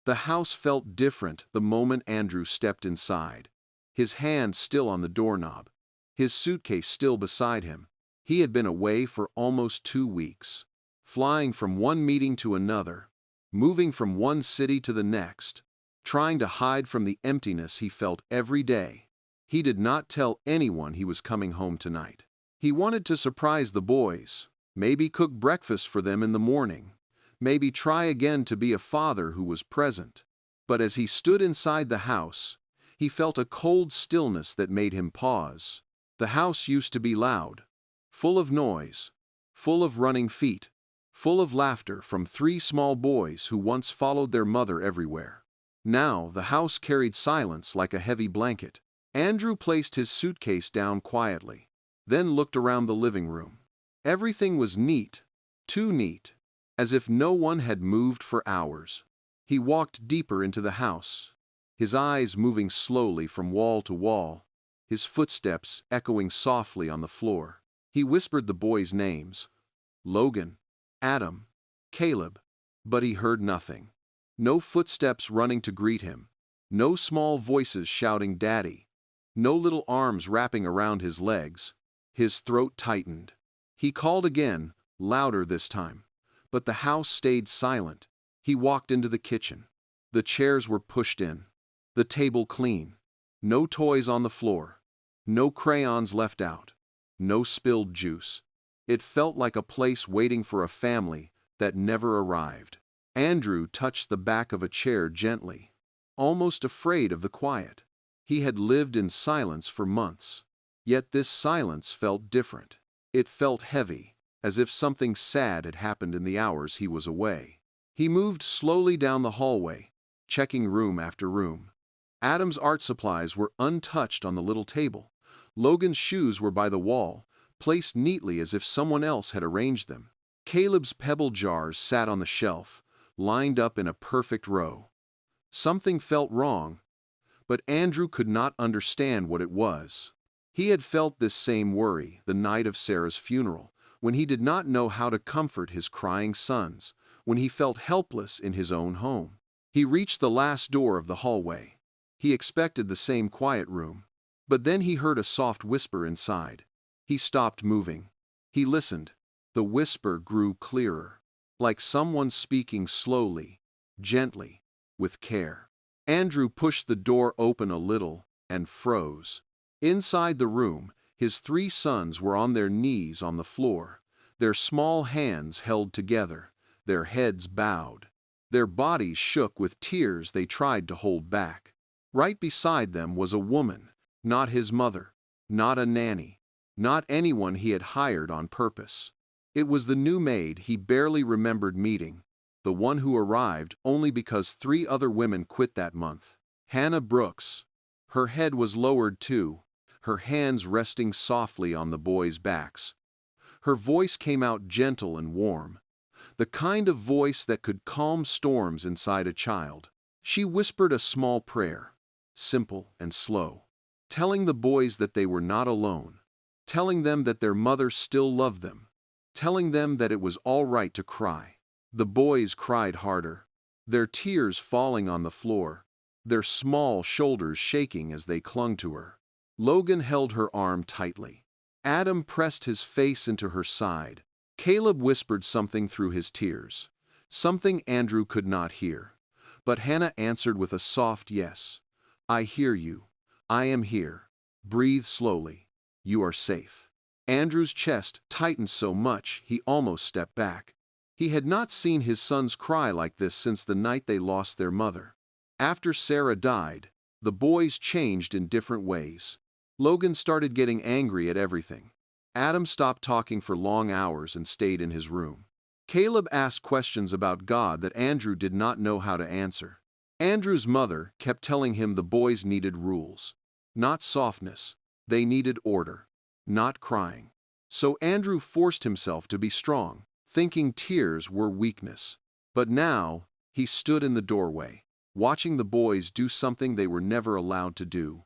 The house felt different the moment Andrew stepped inside, his hand still on the doorknob, his suitcase still beside him. He had been away for almost 2 weeks, flying from one meeting to another, moving from one city to the next, trying to hide from the emptiness he felt every day. He did not tell anyone he was coming home tonight. He wanted to surprise the boys, maybe cook breakfast for them in the morning, maybe try again to be a father who was present. But as he stood inside the house, he felt a cold stillness that made him pause. The house used to be loud, full of noise, full of running feet, full of laughter from 3 small boys who once followed their mother everywhere. Now the house carried silence like a heavy blanket. Andrew placed his suitcase down quietly, then looked around the living room. Everything was neat, too neat, as if no one had moved for hours. He walked deeper into the house, his eyes moving slowly from wall to wall, his footsteps echoing softly on the floor. He whispered the boys' names, Logan, Adam, Caleb, but he heard nothing. No footsteps running to greet him, no small voices shouting "Daddy," no little arms wrapping around his legs. His throat tightened. He called again, louder this time, but the house stayed silent. He walked into the kitchen. The chairs were pushed in, the table clean, no toys on the floor, no crayons left out, no spilled juice. It felt like a place waiting for a family that never arrived. Andrew touched the back of a chair gently, almost afraid of the quiet. He had lived in silence for months, yet this silence felt different. It felt heavy, as if something sad had happened in the hours he was away. He moved slowly down the hallway, checking room after room. Adam's art supplies were untouched on the little table. Logan's shoes were by the wall, placed neatly as if someone else had arranged them. Caleb's pebble jars sat on the shelf, lined up in a perfect row. Something felt wrong, but Andrew could not understand what it was. He had felt this same worry the night of Sarah's funeral, when he did not know how to comfort his crying sons, when he felt helpless in his own home. He reached the last door of the hallway. He expected the same quiet room, but then he heard a soft whisper inside. He stopped moving. He listened. The whisper grew clearer, like someone speaking slowly, gently, with care. Andrew pushed the door open a little and froze. Inside the room, his 3 sons were on their knees on the floor, their small hands held together, their heads bowed. Their bodies shook with tears they tried to hold back. Right beside them was a woman, not his mother, not a nanny, not anyone he had hired on purpose. It was the new maid he barely remembered meeting, the one who arrived only because 3 other women quit that month. Hannah Brooks. Her head was lowered too, her hands resting softly on the boys' backs. Her voice came out gentle and warm, the kind of voice that could calm storms inside a child. She whispered a small prayer, simple and slow, telling the boys that they were not alone, telling them that their mother still loved them, telling them that it was all right to cry. The boys cried harder, their tears falling on the floor, their small shoulders shaking as they clung to her. Logan held her arm tightly. Adam pressed his face into her side. Caleb whispered something through his tears, something Andrew could not hear. But Hannah answered with a soft yes. I hear you. I am here. Breathe slowly. You are safe. Andrew's chest tightened so much he almost stepped back. He had not seen his sons cry like this since the night they lost their mother. After Sarah died, the boys changed in different ways. Logan started getting angry at everything. Adam stopped talking for long hours and stayed in his room. Caleb asked questions about God that Andrew did not know how to answer. Andrew's mother kept telling him the boys needed rules, not softness. They needed order, not crying. So Andrew forced himself to be strong, thinking tears were weakness. But now, he stood in the doorway, watching the boys do something they were never allowed to do.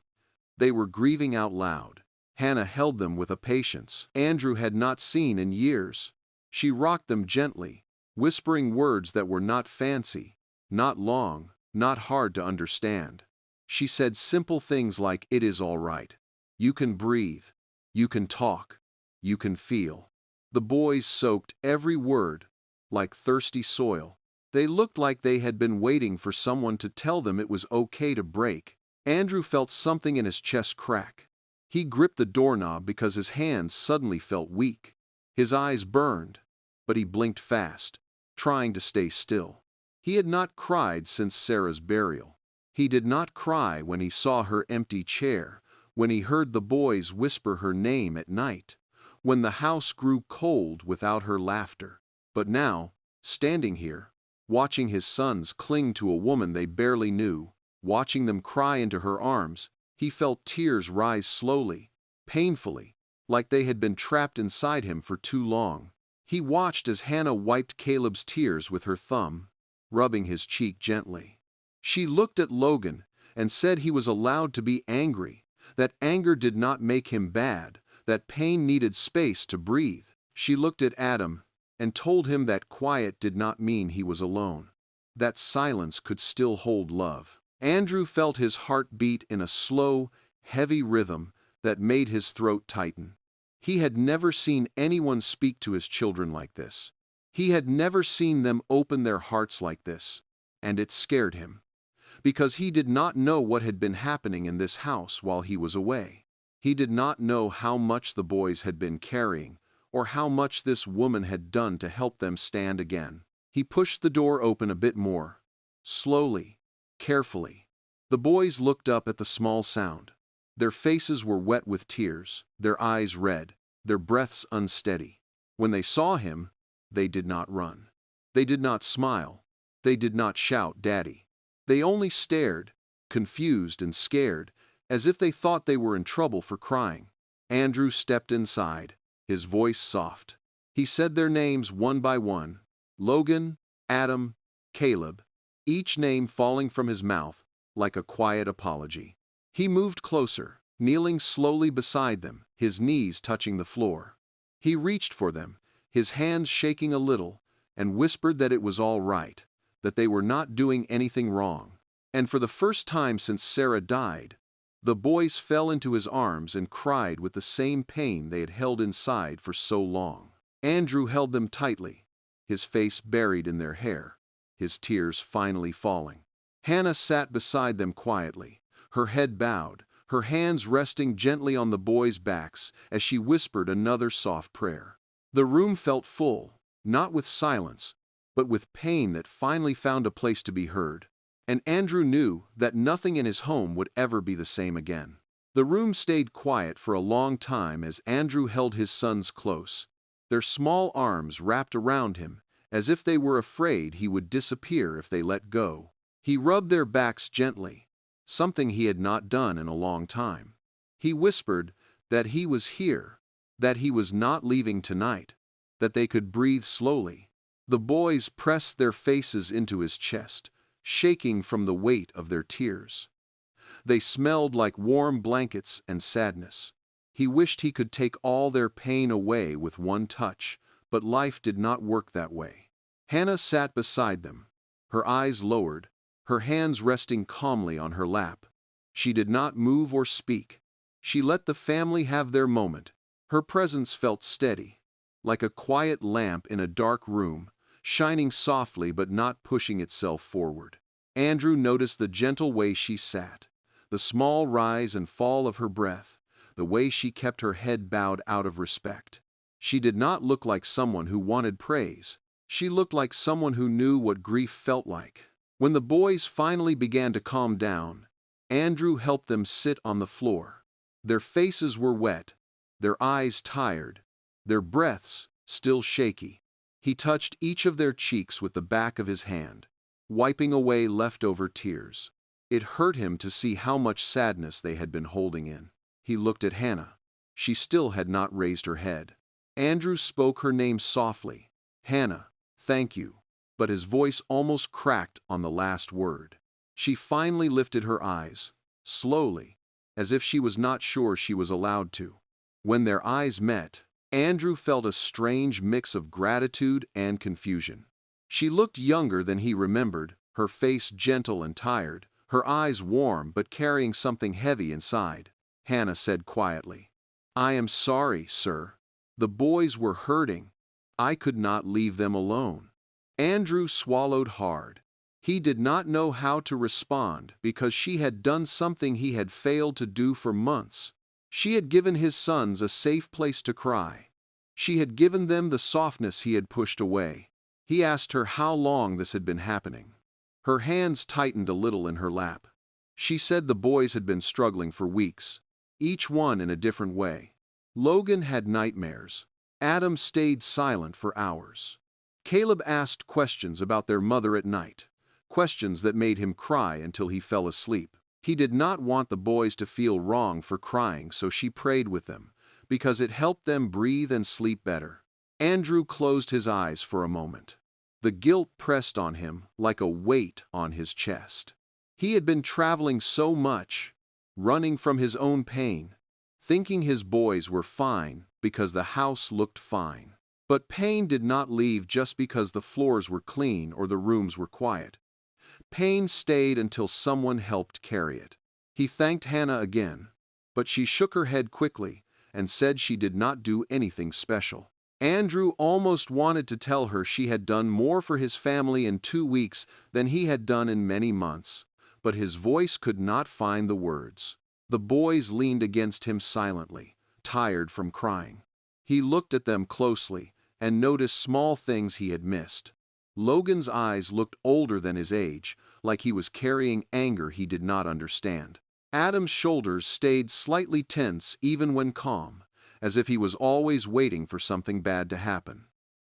They were grieving out loud. Hannah held them with a patience Andrew had not seen in years. She rocked them gently, whispering words that were not fancy, not long, not hard to understand. She said simple things like, "It is all right. You can breathe. You can talk. You can feel." The boys soaked every word like thirsty soil. They looked like they had been waiting for someone to tell them it was okay to break. Andrew felt something in his chest crack. He gripped the doorknob because his hands suddenly felt weak. His eyes burned, but he blinked fast, trying to stay still. He had not cried since Sarah's burial. He did not cry when he saw her empty chair, when he heard the boys whisper her name at night, when the house grew cold without her laughter. But now, standing here, watching his sons cling to a woman they barely knew, watching them cry into her arms, he felt tears rise slowly, painfully, like they had been trapped inside him for too long. He watched as Hannah wiped Caleb's tears with her thumb, rubbing his cheek gently. She looked at Logan and said he was allowed to be angry, that anger did not make him bad, that pain needed space to breathe. She looked at Adam and told him that quiet did not mean he was alone, that silence could still hold love. Andrew felt his heart beat in a slow, heavy rhythm that made his throat tighten. He had never seen anyone speak to his children like this. He had never seen them open their hearts like this, and it scared him, because he did not know what had been happening in this house while he was away. He did not know how much the boys had been carrying, or how much this woman had done to help them stand again. He pushed the door open a bit more, slowly, carefully. The boys looked up at the small sound. Their faces were wet with tears, their eyes red, their breaths unsteady. When they saw him, they did not run. They did not smile. They did not shout, "Daddy." They only stared, confused and scared, as if they thought they were in trouble for crying. Andrew stepped inside, his voice soft. He said their names one by one: Logan, Adam, Caleb, each name falling from his mouth like a quiet apology. He moved closer, kneeling slowly beside them, his knees touching the floor. He reached for them, his hands shaking a little, and whispered that it was all right, that they were not doing anything wrong. And for the first time since Sarah died, the boys fell into his arms and cried with the same pain they had held inside for so long. Andrew held them tightly, his face buried in their hair, his tears finally falling. Hannah sat beside them quietly, her head bowed, her hands resting gently on the boys' backs as she whispered another soft prayer. The room felt full, not with silence, but with pain that finally found a place to be heard. And Andrew knew that nothing in his home would ever be the same again. The room stayed quiet for a long time as Andrew held his sons close, their small arms wrapped around him, as if they were afraid he would disappear if they let go. He rubbed their backs gently, something he had not done in a long time. He whispered that he was here, that he was not leaving tonight, that they could breathe slowly. The boys pressed their faces into his chest, shaking from the weight of their tears. They smelled like warm blankets and sadness. He wished he could take all their pain away with one touch, but life did not work that way. Hannah sat beside them, her eyes lowered, her hands resting calmly on her lap. She did not move or speak. She let the family have their moment. Her presence felt steady, like a quiet lamp in a dark room, shining softly but not pushing itself forward. Andrew noticed the gentle way she sat, the small rise and fall of her breath, the way she kept her head bowed out of respect. She did not look like someone who wanted praise. She looked like someone who knew what grief felt like. When the boys finally began to calm down, Andrew helped them sit on the floor. Their faces were wet, their eyes tired, their breaths still shaky. He touched each of their cheeks with the back of his hand, wiping away leftover tears. It hurt him to see how much sadness they had been holding in. He looked at Hannah. She still had not raised her head. Andrew spoke her name softly. "Hannah, thank you." But his voice almost cracked on the last word. She finally lifted her eyes, slowly, as if she was not sure she was allowed to. When their eyes met, Andrew felt a strange mix of gratitude and confusion. She looked younger than he remembered, her face gentle and tired, her eyes warm but carrying something heavy inside. Hannah said quietly, "I am sorry, sir. The boys were hurting. I could not leave them alone." Andrew swallowed hard. He did not know how to respond because she had done something he had failed to do for months. She had given his sons a safe place to cry. She had given them the softness he had pushed away. He asked her how long this had been happening. Her hands tightened a little in her lap. She said the boys had been struggling for weeks, each one in a different way. Logan had nightmares. Adam stayed silent for hours. Caleb asked questions about their mother at night, questions that made him cry until he fell asleep. He did not want the boys to feel wrong for crying, so she prayed with them, because it helped them breathe and sleep better. Andrew closed his eyes for a moment. The guilt pressed on him like a weight on his chest. He had been traveling so much, running from his own pain, thinking his boys were fine because the house looked fine. But pain did not leave just because the floors were clean or the rooms were quiet. Pain stayed until someone helped carry it. He thanked Hannah again, but she shook her head quickly and said she did not do anything special. Andrew almost wanted to tell her she had done more for his family in 2 weeks than he had done in many months, but his voice could not find the words. The boys leaned against him silently, tired from crying. He looked at them closely and noticed small things he had missed. Logan's eyes looked older than his age, like he was carrying anger he did not understand. Adam's shoulders stayed slightly tense even when calm, as if he was always waiting for something bad to happen.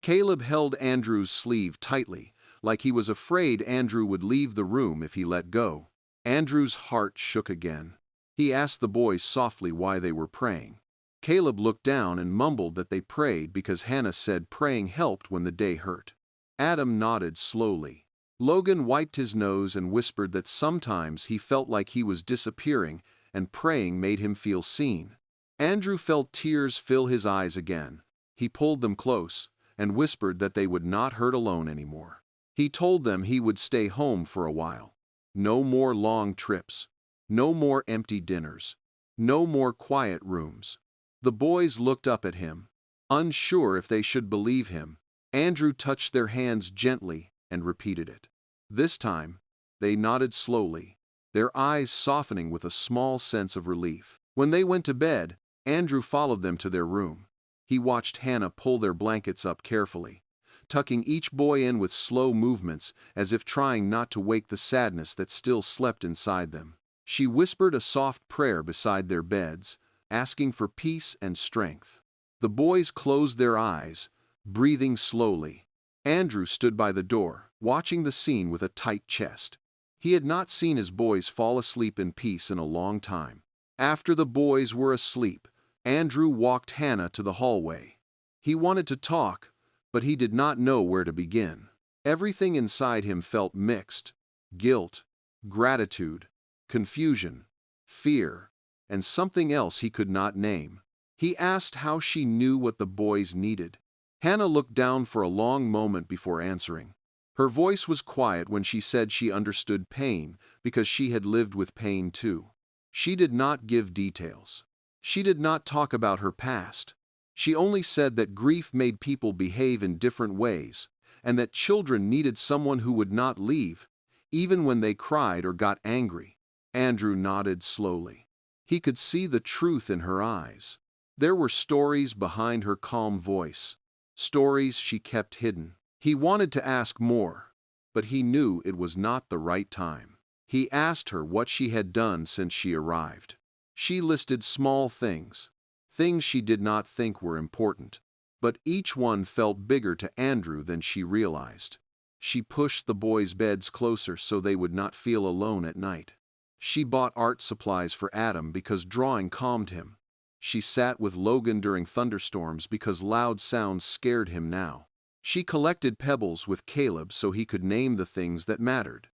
Caleb held Andrew's sleeve tightly, like he was afraid Andrew would leave the room if he let go. Andrew's heart shook again. He asked the boys softly why they were praying. Caleb looked down and mumbled that they prayed because Hannah said praying helped when the day hurt. Adam nodded slowly. Logan wiped his nose and whispered that sometimes he felt like he was disappearing and praying made him feel seen. Andrew felt tears fill his eyes again. He pulled them close and whispered that they would not hurt alone anymore. He told them he would stay home for a while. No more long trips. No more empty dinners. No more quiet rooms. The boys looked up at him, unsure if they should believe him. Andrew touched their hands gently and repeated it. This time, they nodded slowly, their eyes softening with a small sense of relief. When they went to bed, Andrew followed them to their room. He watched Hannah pull their blankets up carefully, tucking each boy in with slow movements as if trying not to wake the sadness that still slept inside them. She whispered a soft prayer beside their beds, asking for peace and strength. The boys closed their eyes, breathing slowly. Andrew stood by the door, watching the scene with a tight chest. He had not seen his boys fall asleep in peace in a long time. After the boys were asleep, Andrew walked Hannah to the hallway. He wanted to talk, but he did not know where to begin. Everything inside him felt mixed: guilt, gratitude, confusion, fear, and something else he could not name. He asked how she knew what the boys needed. Hannah looked down for a long moment before answering. Her voice was quiet when she said she understood pain because she had lived with pain too. She did not give details. She did not talk about her past. She only said that grief made people behave in different ways, and that children needed someone who would not leave, even when they cried or got angry. Andrew nodded slowly. He could see the truth in her eyes. There were stories behind her calm voice, stories she kept hidden. He wanted to ask more, but he knew it was not the right time. He asked her what she had done since she arrived. She listed small things, things she did not think were important, but each one felt bigger to Andrew than she realized. She pushed the boys' beds closer so they would not feel alone at night. She bought art supplies for Adam because drawing calmed him. She sat with Logan during thunderstorms because loud sounds scared him now. She collected pebbles with Caleb so he could name the things that mattered.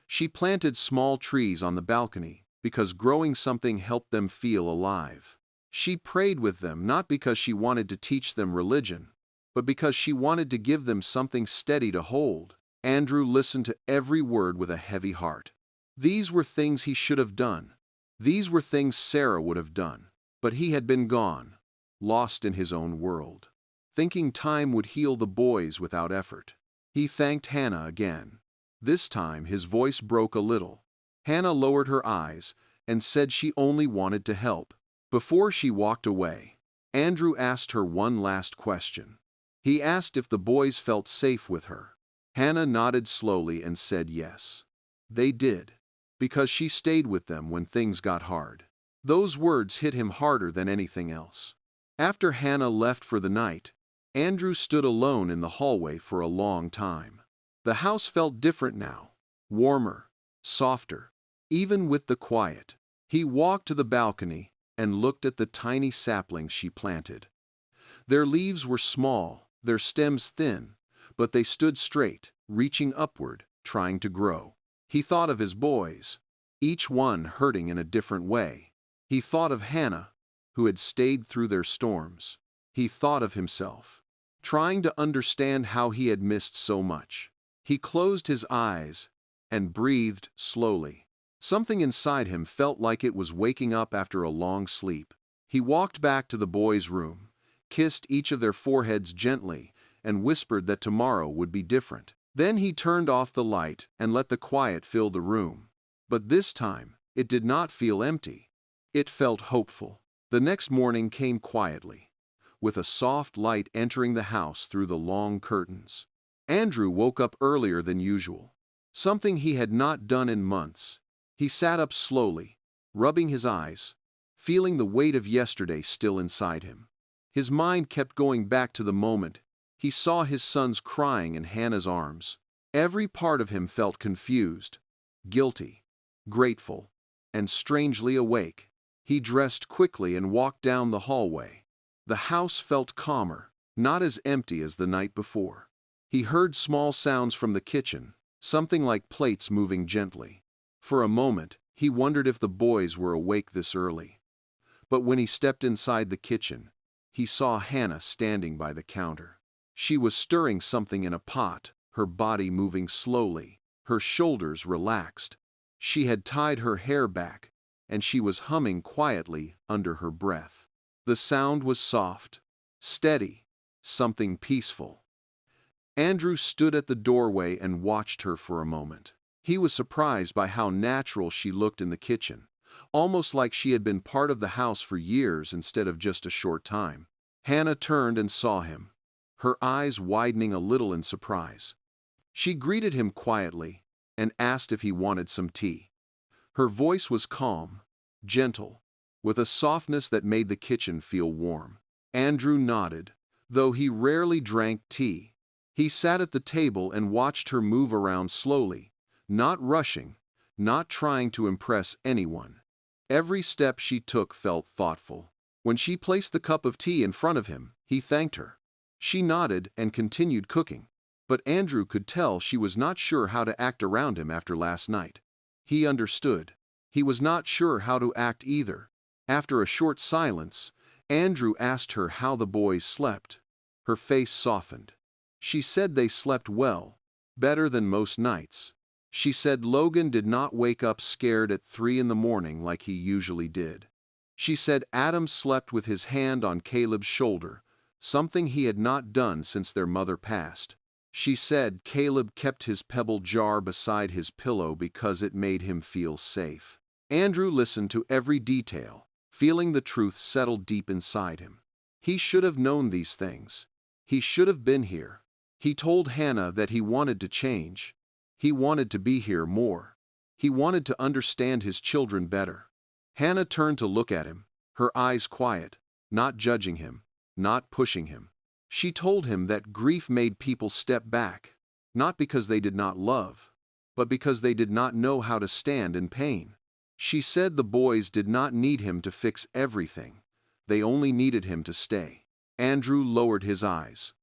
She planted small trees on the balcony because growing something helped them feel alive. She prayed with them not because she wanted to teach them religion, but because she wanted to give them something steady to hold. Andrew listened to every word with a heavy heart. These were things he should have done. These were things Sarah would have done. But he had been gone, lost in his own world, thinking time would heal the boys without effort. He thanked Hannah again. This time his voice broke a little. Hannah lowered her eyes and said she only wanted to help. Before she walked away, Andrew asked her one last question. He asked if the boys felt safe with her. Hannah nodded slowly and said yes. They did, because she stayed with them when things got hard. Those words hit him harder than anything else. After Hannah left for the night, Andrew stood alone in the hallway for a long time. The house felt different now, warmer, softer, even with the quiet. He walked to the balcony and looked at the tiny saplings she planted. Their leaves were small, their stems thin, but they stood straight, reaching upward, trying to grow. He thought of his boys, each one hurting in a different way. He thought of Hannah, who had stayed through their storms. He thought of himself, trying to understand how he had missed so much. He closed his eyes and breathed slowly. Something inside him felt like it was waking up after a long sleep. He walked back to the boys' room, kissed each of their foreheads gently, and whispered that tomorrow would be different. Then he turned off the light and let the quiet fill the room. But this time, it did not feel empty. It felt hopeful. The next morning came quietly, with a soft light entering the house through the long curtains. Andrew woke up earlier than usual, something he had not done in months. He sat up slowly, rubbing his eyes, feeling the weight of yesterday still inside him. His mind kept going back to the moment he saw his sons crying in Hannah's arms. Every part of him felt confused, guilty, grateful, and strangely awake. He dressed quickly and walked down the hallway. The house felt calmer, not as empty as the night before. He heard small sounds from the kitchen, something like plates moving gently. For a moment, he wondered if the boys were awake this early. But when he stepped inside the kitchen, he saw Hannah standing by the counter. She was stirring something in a pot, her body moving slowly, her shoulders relaxed. She had tied her hair back, and she was humming quietly under her breath. The sound was soft, steady, something peaceful. Andrew stood at the doorway and watched her for a moment. He was surprised by how natural she looked in the kitchen, almost like she had been part of the house for years instead of just a short time. Hannah turned and saw him, her eyes widening a little in surprise. She greeted him quietly and asked if he wanted some tea. Her voice was calm, gentle, with a softness that made the kitchen feel warm. Andrew nodded, though he rarely drank tea. He sat at the table and watched her move around slowly, not rushing, not trying to impress anyone. Every step she took felt thoughtful. When she placed the cup of tea in front of him, he thanked her. She nodded and continued cooking, but Andrew could tell she was not sure how to act around him after last night. He understood. He was not sure how to act either. After a short silence, Andrew asked her how the boys slept. Her face softened. She said they slept well, better than most nights. She said Logan did not wake up scared at 3 a.m. like he usually did. She said Adam slept with his hand on Caleb's shoulder, something he had not done since their mother passed. She said Caleb kept his pebble jar beside his pillow because it made him feel safe. Andrew listened to every detail, feeling the truth settle deep inside him. He should have known these things. He should have been here. He told Hannah that he wanted to change. He wanted to be here more. He wanted to understand his children better. Hannah turned to look at him, her eyes quiet, not judging him, not pushing him. She told him that grief made people step back, not because they did not love, but because they did not know how to stand in pain. She said the boys did not need him to fix everything. They only needed him to stay. Andrew lowered his eyes.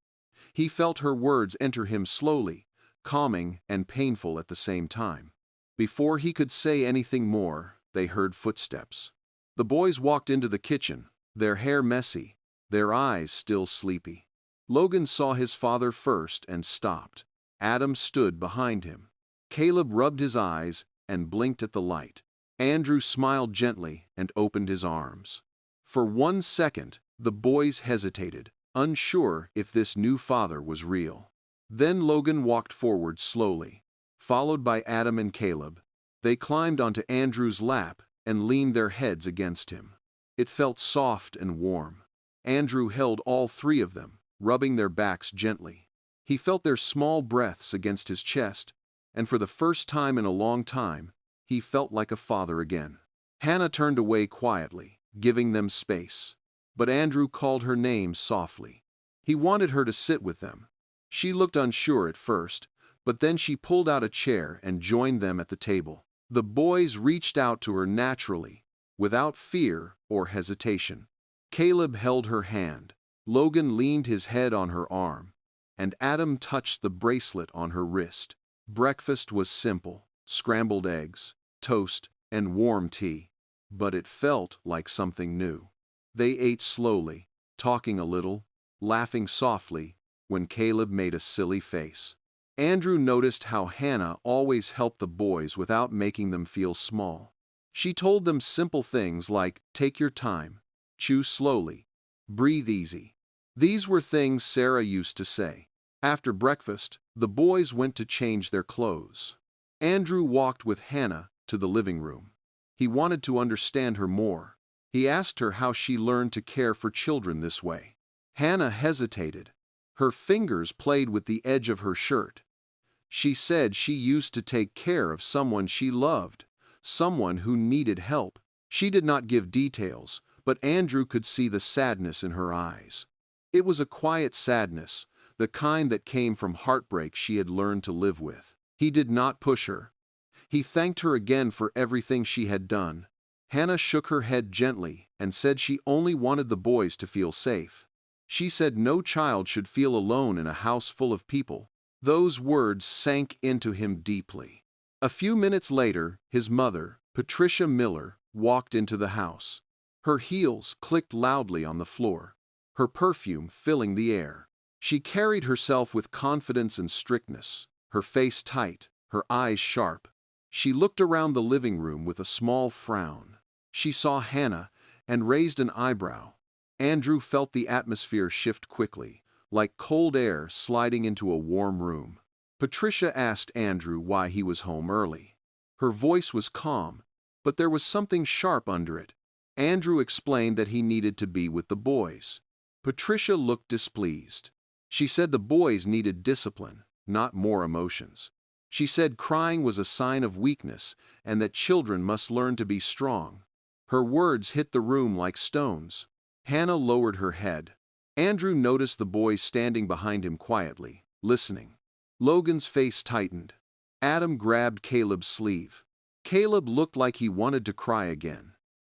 He felt her words enter him slowly, calming and painful at the same time. Before he could say anything more, they heard footsteps. The boys walked into the kitchen, their hair messy, their eyes still sleepy. Logan saw his father first and stopped. Adam stood behind him. Caleb rubbed his eyes and blinked at the light. Andrew smiled gently and opened his arms. For 1 second, the boys hesitated, unsure if this new father was real. Then Logan walked forward slowly, followed by Adam and Caleb. They climbed onto Andrew's lap and leaned their heads against him. It felt soft and warm. Andrew held all three of them, rubbing their backs gently. He felt their small breaths against his chest, and for the first time in a long time, he felt like a father again. Hannah turned away quietly, giving them space. But Andrew called her name softly. He wanted her to sit with them. She looked unsure at first, but then she pulled out a chair and joined them at the table. The boys reached out to her naturally, without fear or hesitation. Caleb held her hand. Logan leaned his head on her arm, and Adam touched the bracelet on her wrist. Breakfast was simple: scrambled eggs, toast, and warm tea. But it felt like something new. They ate slowly, talking a little, laughing softly, when Caleb made a silly face. Andrew noticed how Hannah always helped the boys without making them feel small. She told them simple things like, "Take your time, chew slowly, breathe easy." These were things Sarah used to say. After breakfast, the boys went to change their clothes. Andrew walked with Hannah to the living room. He wanted to understand her more. He asked her how she learned to care for children this way. Hannah hesitated. Her fingers played with the edge of her shirt. She said she used to take care of someone she loved, someone who needed help. She did not give details, but Andrew could see the sadness in her eyes. It was a quiet sadness, the kind that came from heartbreak she had learned to live with. He did not push her. He thanked her again for everything she had done. Hannah shook her head gently and said she only wanted the boys to feel safe. She said no child should feel alone in a house full of people. Those words sank into him deeply. A few minutes later, his mother, Patricia Miller, walked into the house. Her heels clicked loudly on the floor, her perfume filling the air. She carried herself with confidence and strictness, her face tight, her eyes sharp. She looked around the living room with a small frown. She saw Hannah and raised an eyebrow. Andrew felt the atmosphere shift quickly, like cold air sliding into a warm room. Patricia asked Andrew why he was home early. Her voice was calm, but there was something sharp under it. Andrew explained that he needed to be with the boys. Patricia looked displeased. She said the boys needed discipline, not more emotions. She said crying was a sign of weakness and that children must learn to be strong. Her words hit the room like stones. Hannah lowered her head. Andrew noticed the boys standing behind him quietly, listening. Logan's face tightened. Adam grabbed Caleb's sleeve. Caleb looked like he wanted to cry again.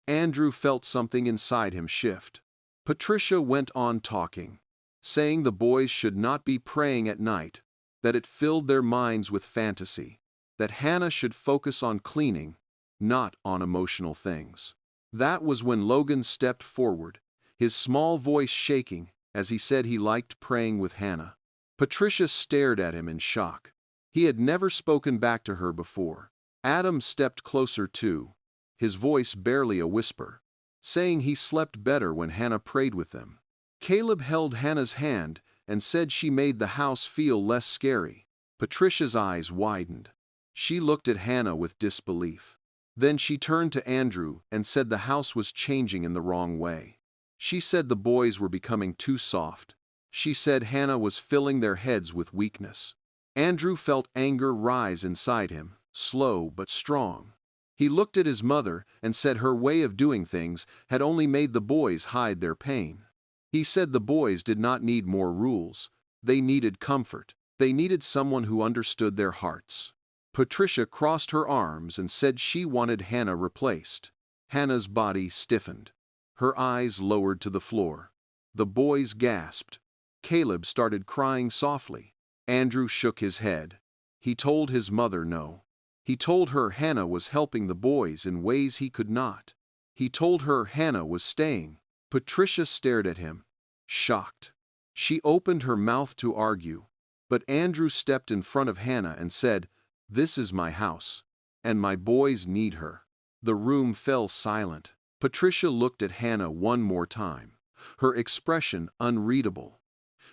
Andrew felt something inside him shift. Patricia went on talking, saying the boys should not be praying at night, that it filled their minds with fantasy, that Hannah should focus on cleaning, not on emotional things. That was when Logan stepped forward, his small voice shaking as he said he liked praying with Hannah. Patricia stared at him in shock. He had never spoken back to her before. Adam stepped closer too, his voice barely a whisper, saying he slept better when Hannah prayed with them. Caleb held Hannah's hand and said she made the house feel less scary. Patricia's eyes widened. She looked at Hannah with disbelief. Then she turned to Andrew and said the house was changing in the wrong way. She said the boys were becoming too soft. She said Hannah was filling their heads with weakness. Andrew felt anger rise inside him, slow but strong. He looked at his mother and said her way of doing things had only made the boys hide their pain. He said the boys did not need more rules. They needed comfort. They needed someone who understood their hearts. Patricia crossed her arms and said she wanted Hannah replaced. Hannah's body stiffened. Her eyes lowered to the floor. The boys gasped. Caleb started crying softly. Andrew shook his head. He told his mother no. He told her Hannah was helping the boys in ways he could not. He told her Hannah was staying. Patricia stared at him, shocked. She opened her mouth to argue, But Andrew stepped in front of Hannah and said, "This is my house, and my boys need her." The room fell silent. Patricia looked at Hannah one more time, her expression unreadable.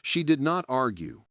She did not argue.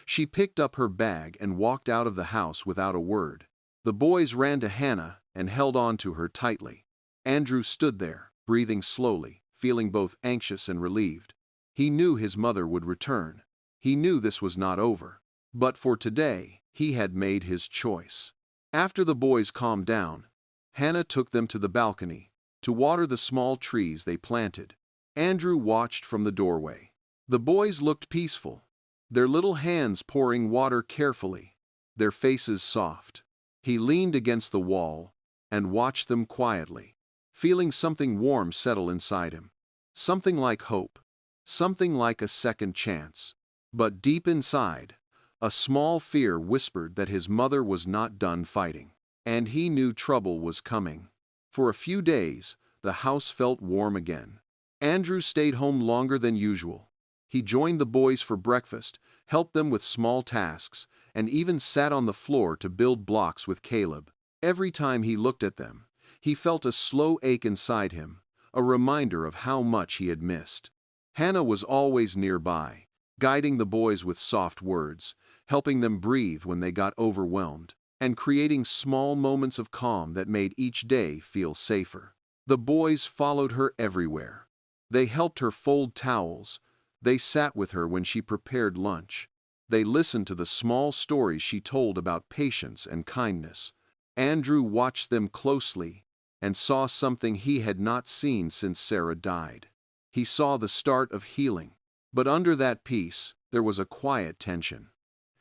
She picked up her bag and walked out of the house without a word. The boys ran to Hannah and held on to her tightly. Andrew stood there, breathing slowly, feeling both anxious and relieved. He knew his mother would return. He knew this was not over. But for today, he had made his choice. After the boys calmed down, Hannah took them to the balcony to water the small trees they planted. Andrew watched from the doorway. The boys looked peaceful, their little hands pouring water carefully, their faces soft. He leaned against the wall and watched them quietly, feeling something warm settle inside him. Something like hope, something like a second chance. But deep inside, a small fear whispered that his mother was not done fighting, and he knew trouble was coming. For a few days, the house felt warm again. Andrew stayed home longer than usual. He joined the boys for breakfast, helped them with small tasks, and even sat on the floor to build blocks with Caleb. Every time he looked at them, he felt a slow ache inside him, a reminder of how much he had missed. Hannah was always nearby, guiding the boys with soft words, helping them breathe when they got overwhelmed, and creating small moments of calm that made each day feel safer. The boys followed her everywhere. They helped her fold towels. They sat with her when she prepared lunch. They listened to the small stories she told about patience and kindness. Andrew watched them closely and saw something he had not seen since Sarah died. He saw the start of healing, but under that peace, there was a quiet tension.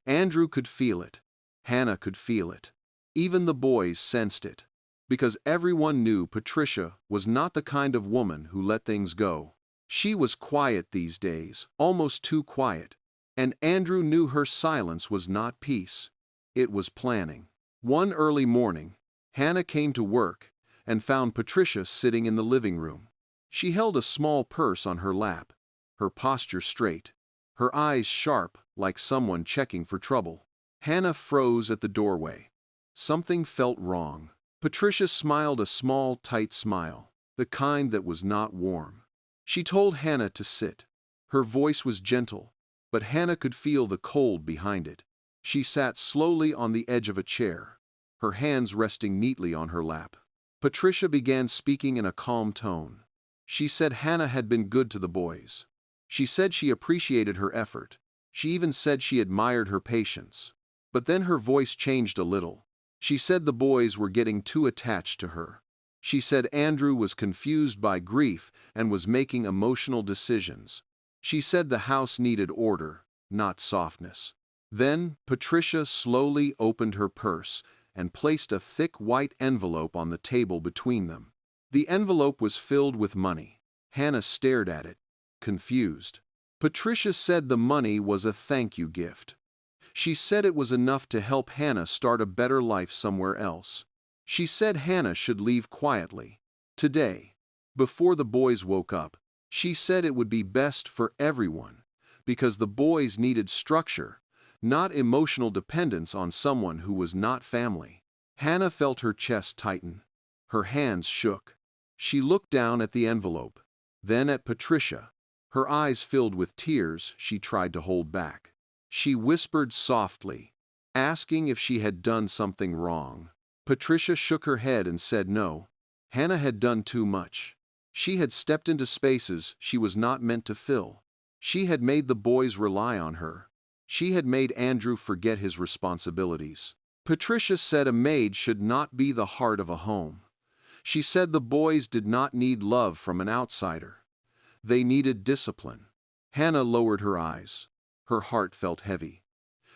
Andrew could feel it. Hannah could feel it. Even the boys sensed it, because everyone knew Patricia was not the kind of woman who let things go. She was quiet these days, almost too quiet, and Andrew knew her silence was not peace. It was planning. One early morning, Hannah came to work and found Patricia sitting in the living room. She held a small purse on her lap, her posture straight, her eyes sharp like someone checking for trouble. Hannah froze at the doorway. Something felt wrong. Patricia smiled a small, tight smile, the kind that was not warm. She told Hannah to sit. Her voice was gentle, but Hannah could feel the cold behind it. She sat slowly on the edge of a chair, her hands resting neatly on her lap. Patricia began speaking in a calm tone. She said Hannah had been good to the boys. She said she appreciated her effort. She even said she admired her patience. But then her voice changed a little. She said the boys were getting too attached to her. She said Andrew was confused by grief and was making emotional decisions. She said the house needed order, not softness. Then Patricia slowly opened her purse and placed a thick white envelope on the table between them. The envelope was filled with money. Hannah stared at it, confused. Patricia said the money was a thank you gift. She said it was enough to help Hannah start a better life somewhere else. She said Hannah should leave quietly. Today, before the boys woke up, she said it would be best for everyone, because the boys needed structure, not emotional dependence on someone who was not family. Hannah felt her chest tighten. Her hands shook. She looked down at the envelope, then at Patricia. Her eyes filled with tears she tried to hold back. She whispered softly, asking if she had done something wrong. Patricia shook her head and said no. Hannah had done too much. She had stepped into spaces she was not meant to fill. She had made the boys rely on her. She had made Andrew forget his responsibilities. Patricia said a maid should not be the heart of a home. She said the boys did not need love from an outsider. They needed discipline. Hannah lowered her eyes. Her heart felt heavy.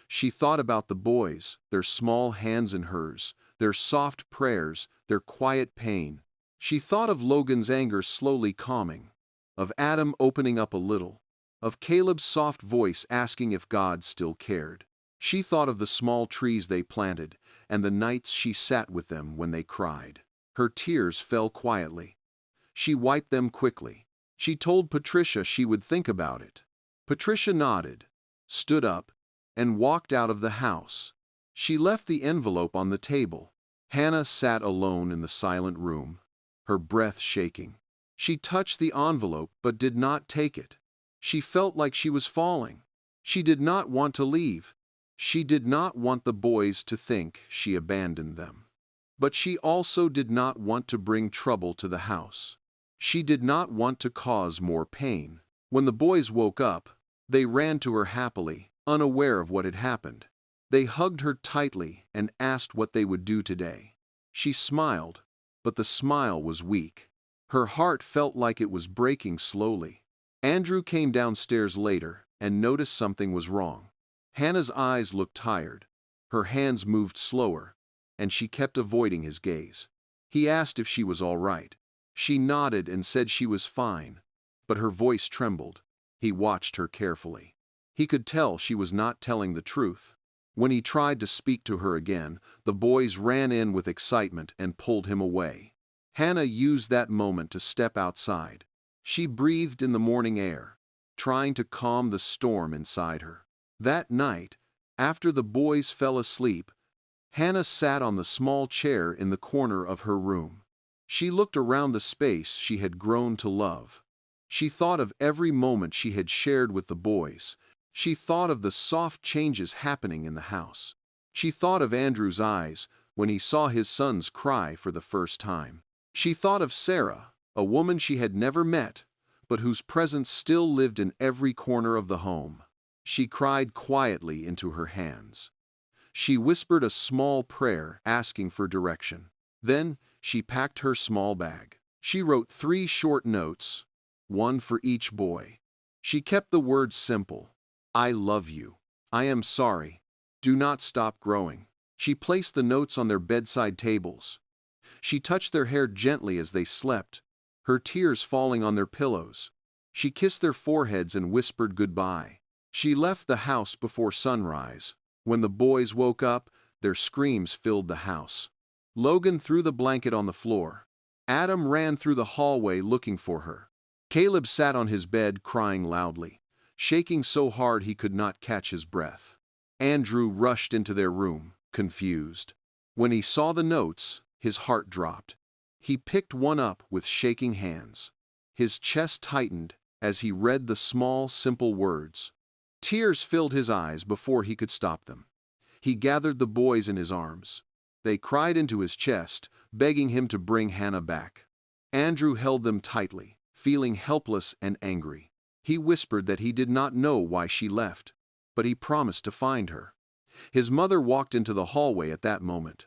She thought about the boys, their small hands in hers, their soft prayers, their quiet pain. She thought of Logan's anger slowly calming, of Adam opening up a little, of Caleb's soft voice asking if God still cared. She thought of the small trees they planted and the nights she sat with them when they cried. Her tears fell quietly. She wiped them quickly. She told Patricia she would think about it. Patricia nodded, stood up, and walked out of the house. She left the envelope on the table. Hannah sat alone in the silent room, her breath shaking. She touched the envelope but did not take it. She felt like she was falling. She did not want to leave. She did not want the boys to think she abandoned them. But she also did not want to bring trouble to the house. She did not want to cause more pain. When the boys woke up, they ran to her happily, unaware of what had happened. They hugged her tightly and asked what they would do today. She smiled, but the smile was weak. Her heart felt like it was breaking slowly. Andrew came downstairs later and noticed something was wrong. Hannah's eyes looked tired. Her hands moved slower, and she kept avoiding his gaze. He asked if she was all right. She nodded and said she was fine, but her voice trembled. He watched her carefully. He could tell she was not telling the truth. When he tried to speak to her again, the boys ran in with excitement and pulled him away. Hannah used that moment to step outside. She breathed in the morning air, trying to calm the storm inside her. That night, after the boys fell asleep, Hannah sat on the small chair in the corner of her room. She looked around the space she had grown to love. She thought of every moment she had shared with the boys. She thought of the soft changes happening in the house. She thought of Andrew's eyes when he saw his sons cry for the first time. She thought of Sarah, a woman she had never met, but whose presence still lived in every corner of the home. She cried quietly into her hands. She whispered a small prayer asking for direction. Then she packed her small bag. She wrote 3 short notes, one for each boy. She kept the words simple. I love you. I am sorry. Do not stop growing. She placed the notes on their bedside tables. She touched their hair gently as they slept, her tears falling on their pillows. She kissed their foreheads and whispered goodbye. She left the house before sunrise. When the boys woke up, their screams filled the house. Logan threw the blanket on the floor. Adam ran through the hallway looking for her. Caleb sat on his bed crying loudly, shaking so hard he could not catch his breath. Andrew rushed into their room, confused. When he saw the notes, his heart dropped. He picked one up with shaking hands. His chest tightened as he read the small, simple words. Tears filled his eyes before he could stop them. He gathered the boys in his arms. They cried into his chest, begging him to bring Hannah back. Andrew held them tightly, feeling helpless and angry. He whispered that he did not know why she left, but he promised to find her. His mother walked into the hallway at that moment.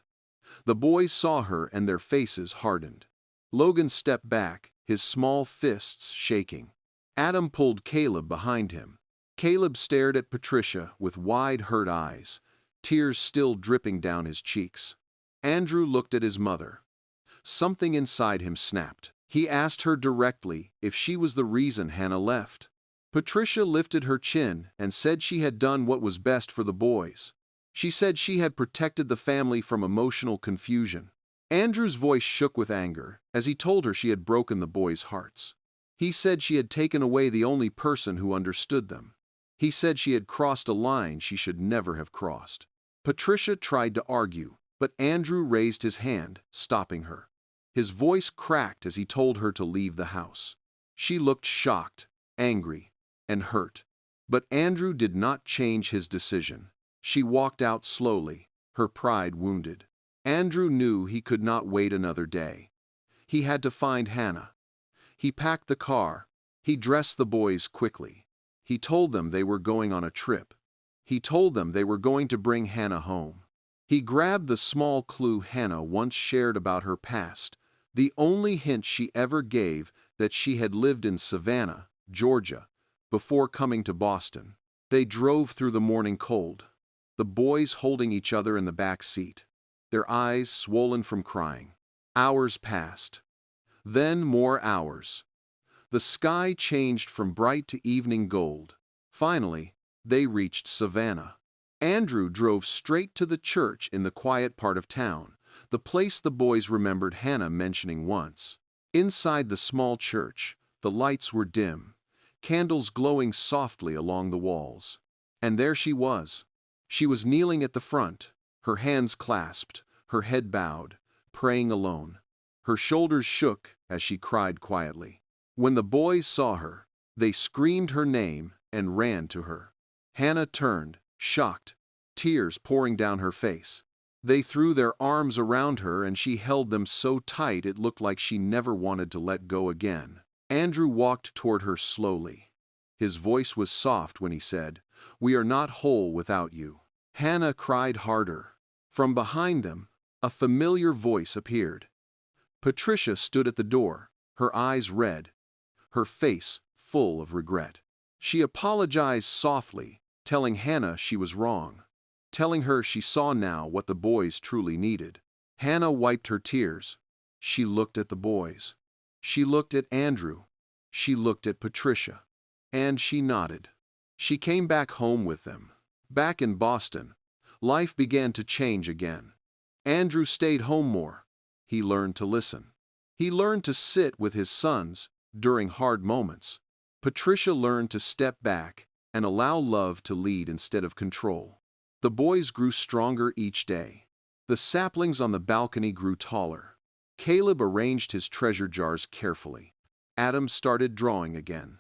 The boys saw her and their faces hardened. Logan stepped back, his small fists shaking. Adam pulled Caleb behind him. Caleb stared at Patricia with wide, hurt eyes, tears still dripping down his cheeks. Andrew looked at his mother. Something inside him snapped. He asked her directly if she was the reason Hannah left. Patricia lifted her chin and said she had done what was best for the boys. She said she had protected the family from emotional confusion. Andrew's voice shook with anger as he told her she had broken the boys' hearts. He said she had taken away the only person who understood them. He said she had crossed a line she should never have crossed. Patricia tried to argue, but Andrew raised his hand, stopping her. His voice cracked as he told her to leave the house. She looked shocked, angry, and hurt. But Andrew did not change his decision. She walked out slowly, her pride wounded. Andrew knew he could not wait another day. He had to find Hannah. He packed the car. He dressed the boys quickly. He told them they were going on a trip. He told them they were going to bring Hannah home. He grabbed the small clue Hannah once shared about her past, the only hint she ever gave that she had lived in Savannah, Georgia, before coming to Boston. They drove through the morning cold, the boys holding each other in the back seat, their eyes swollen from crying. Hours passed. Then more hours. The sky changed from bright to evening gold. Finally, they reached Savannah. Andrew drove straight to the church in the quiet part of town, the place the boys remembered Hannah mentioning once. Inside the small church, the lights were dim, candles glowing softly along the walls. And there she was, She was kneeling at the front, her hands clasped, her head bowed, praying alone. Her shoulders shook as she cried quietly. When the boys saw her, they screamed her name and ran to her. Hannah turned, shocked, tears pouring down her face. They threw their arms around her and she held them so tight it looked like she never wanted to let go again. Andrew walked toward her slowly. His voice was soft when he said, "We are not whole without you." Hannah cried harder. From behind them, a familiar voice appeared. Patricia stood at the door, her eyes red, her face full of regret. She apologized softly, telling Hannah she was wrong, telling her she saw now what the boys truly needed. Hannah wiped her tears. She looked at the boys. She looked at Andrew. She looked at Patricia. And she nodded. She came back home with them. Back in Boston, life began to change again. Andrew stayed home more. He learned to listen. He learned to sit with his sons during hard moments. Patricia learned to step back and allow love to lead instead of control. The boys grew stronger each day. The saplings on the balcony grew taller. Caleb arranged his treasure jars carefully. Adam started drawing again.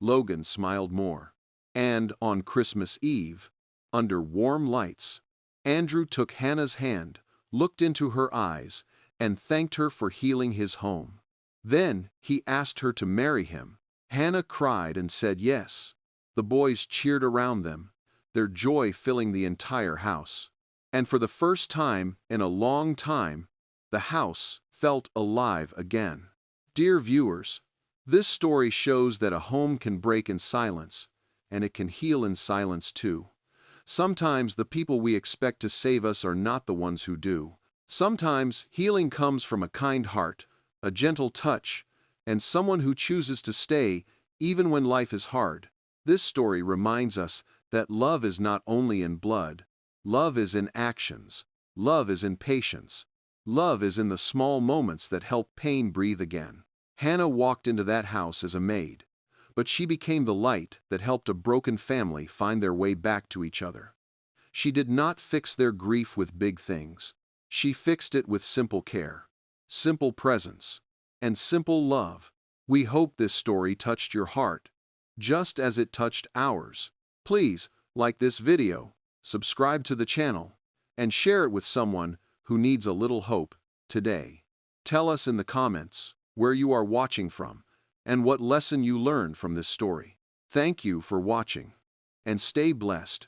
Logan smiled more. And on Christmas Eve, under warm lights, Andrew took Hannah's hand, looked into her eyes, and thanked her for healing his home. Then he asked her to marry him. Hannah cried and said yes. The boys cheered around them, their joy filling the entire house. And for the first time in a long time, the house felt alive again. Dear viewers, this story shows that a home can break in silence, and it can heal in silence too. Sometimes the people we expect to save us are not the ones who do. Sometimes healing comes from a kind heart, a gentle touch, and someone who chooses to stay even when life is hard. This story reminds us that love is not only in blood, love is in actions, love is in patience, love is in the small moments that help pain breathe again. Hannah walked into that house as a maid, but she became the light that helped a broken family find their way back to each other. She did not fix their grief with big things. She fixed it with simple care, simple presence, and simple love. We hope this story touched your heart, just as it touched ours. Please like this video, subscribe to the channel, and share it with someone who needs a little hope today. Tell us in the comments where you are watching from and what lesson you learned from this story. Thank you for watching, and stay blessed.